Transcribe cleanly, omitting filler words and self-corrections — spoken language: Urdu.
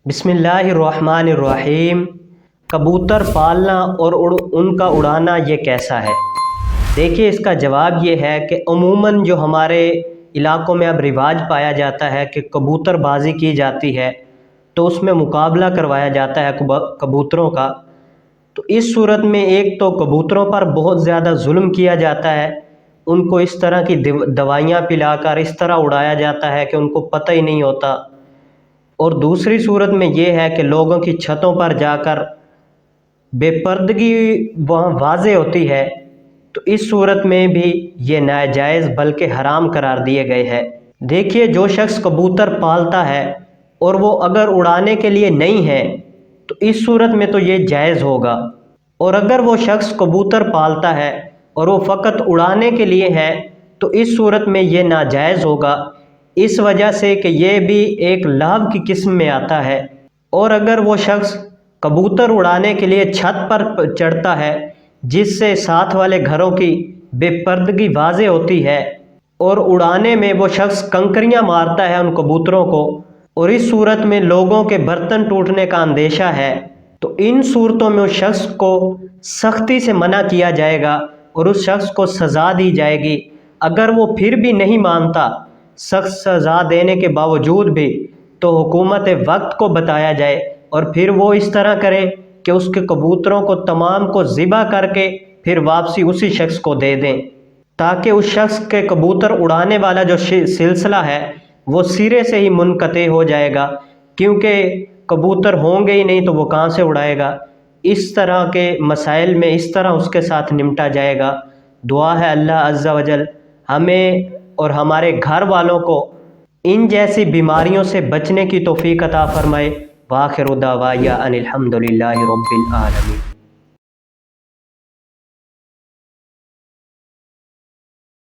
بسم اللہ الرحمن الرحیم۔ کبوتر پالنا اور ان کا اڑانا یہ کیسا ہے؟ دیکھیے، اس کا جواب یہ ہے کہ عموماً جو ہمارے علاقوں میں اب رواج پایا جاتا ہے کہ کبوتر بازی کی جاتی ہے، تو اس میں مقابلہ کروایا جاتا ہے کبوتروں کا۔ تو اس صورت میں ایک تو کبوتروں پر بہت زیادہ ظلم کیا جاتا ہے، ان کو اس طرح کی دوائیاں پلا کر اس طرح اڑایا جاتا ہے کہ ان کو پتہ ہی نہیں ہوتا۔ اور دوسری صورت میں یہ ہے کہ لوگوں کی چھتوں پر جا کر بے پردگی وہاں واضح ہوتی ہے، تو اس صورت میں بھی یہ ناجائز بلکہ حرام قرار دیے گئے ہیں۔ دیکھیے، جو شخص کبوتر پالتا ہے اور وہ اگر اڑانے کے لیے نہیں ہے تو اس صورت میں تو یہ جائز ہوگا، اور اگر وہ شخص کبوتر پالتا ہے اور وہ فقط اڑانے کے لیے ہے تو اس صورت میں یہ ناجائز ہوگا، اس وجہ سے کہ یہ بھی ایک لعب کی قسم میں آتا ہے۔ اور اگر وہ شخص کبوتر اڑانے کے لیے چھت پر چڑھتا ہے جس سے ساتھ والے گھروں کی بے پردگی واضح ہوتی ہے، اور اڑانے میں وہ شخص کنکریاں مارتا ہے ان کبوتروں کو، اور اس صورت میں لوگوں کے برتن ٹوٹنے کا اندیشہ ہے، تو ان صورتوں میں اس شخص کو سختی سے منع کیا جائے گا اور اس شخص کو سزا دی جائے گی۔ اگر وہ پھر بھی نہیں مانتا، سخت سزا دینے کے باوجود بھی، تو حکومت وقت کو بتایا جائے اور پھر وہ اس طرح کرے کہ اس کے کبوتروں کو تمام کو ذبح کر کے پھر واپسی اسی شخص کو دے دیں، تاکہ اس شخص کے کبوتر اڑانے والا جو سلسلہ ہے وہ سرے سے ہی منقطع ہو جائے گا، کیونکہ کبوتر ہوں گے ہی نہیں تو وہ کہاں سے اڑائے گا۔ اس طرح کے مسائل میں اس طرح اس کے ساتھ نمٹا جائے گا۔ دعا ہے اللہ عز و جل ہمیں اور ہمارے گھر والوں کو ان جیسی بیماریوں سے بچنے کی توفیق عطا فرمائے۔ وآخر دعوایا ان الحمد للہ رب العالمین۔